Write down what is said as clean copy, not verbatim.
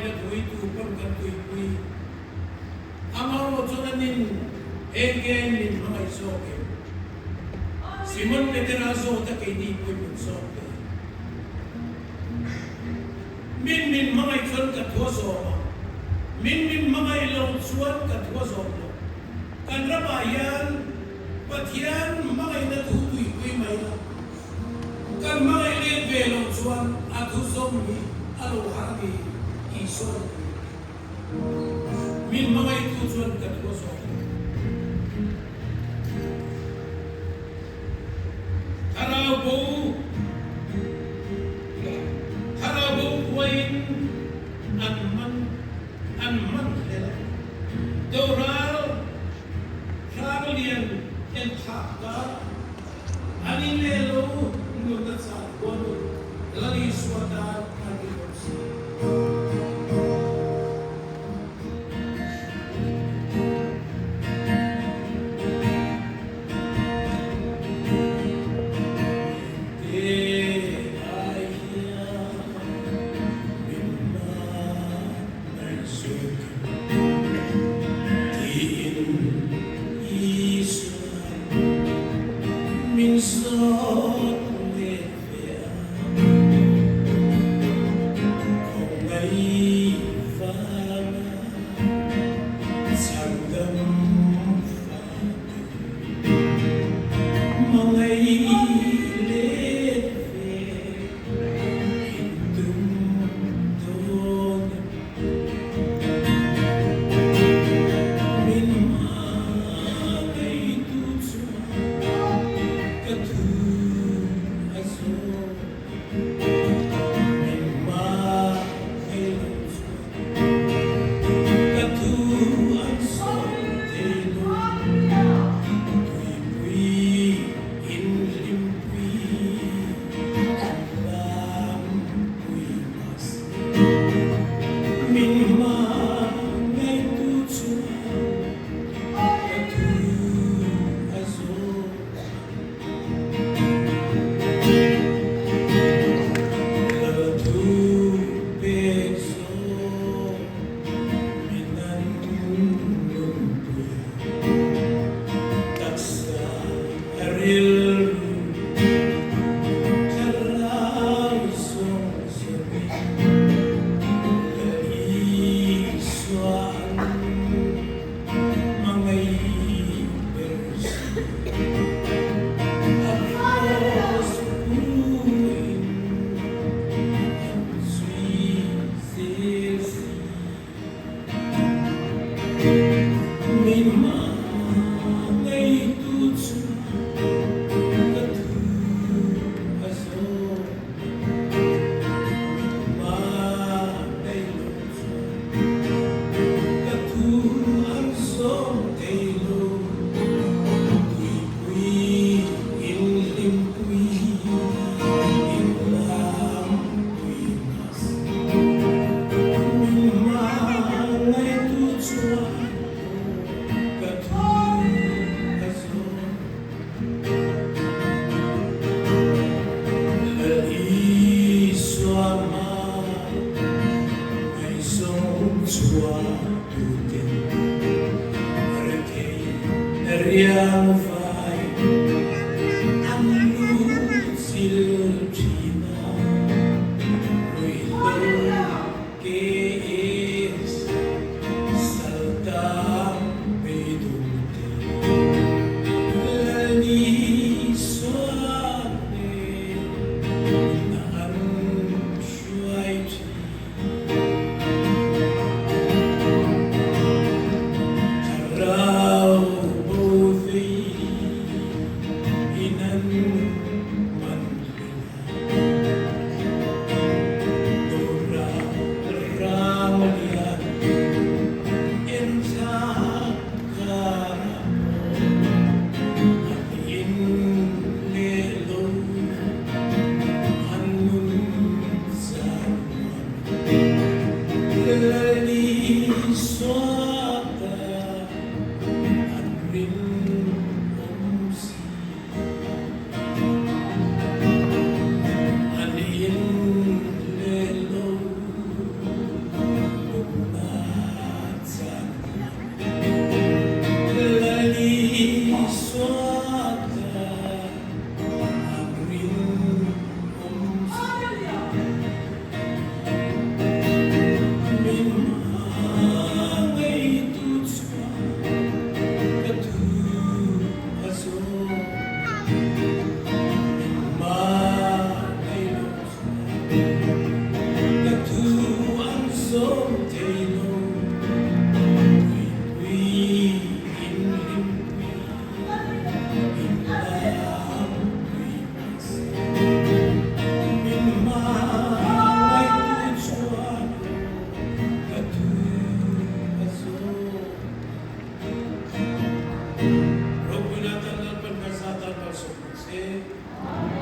na tui tu pon kan tui pui amaro chonanin again min mga isoke Simon Peterazo ta kay di pui min soke min mga ikon katwaso min mga ilong suwan katwaso kan rabayan patian mga inatutuy pui may kan mga ilong suwan at husom ni aluhagi ison min mga itutuan katwaso Harabo kuwain anman nila Doral Traglian and Khawp Anilelo Nutat sa Bono Lali Swadan Anilopsi Amen.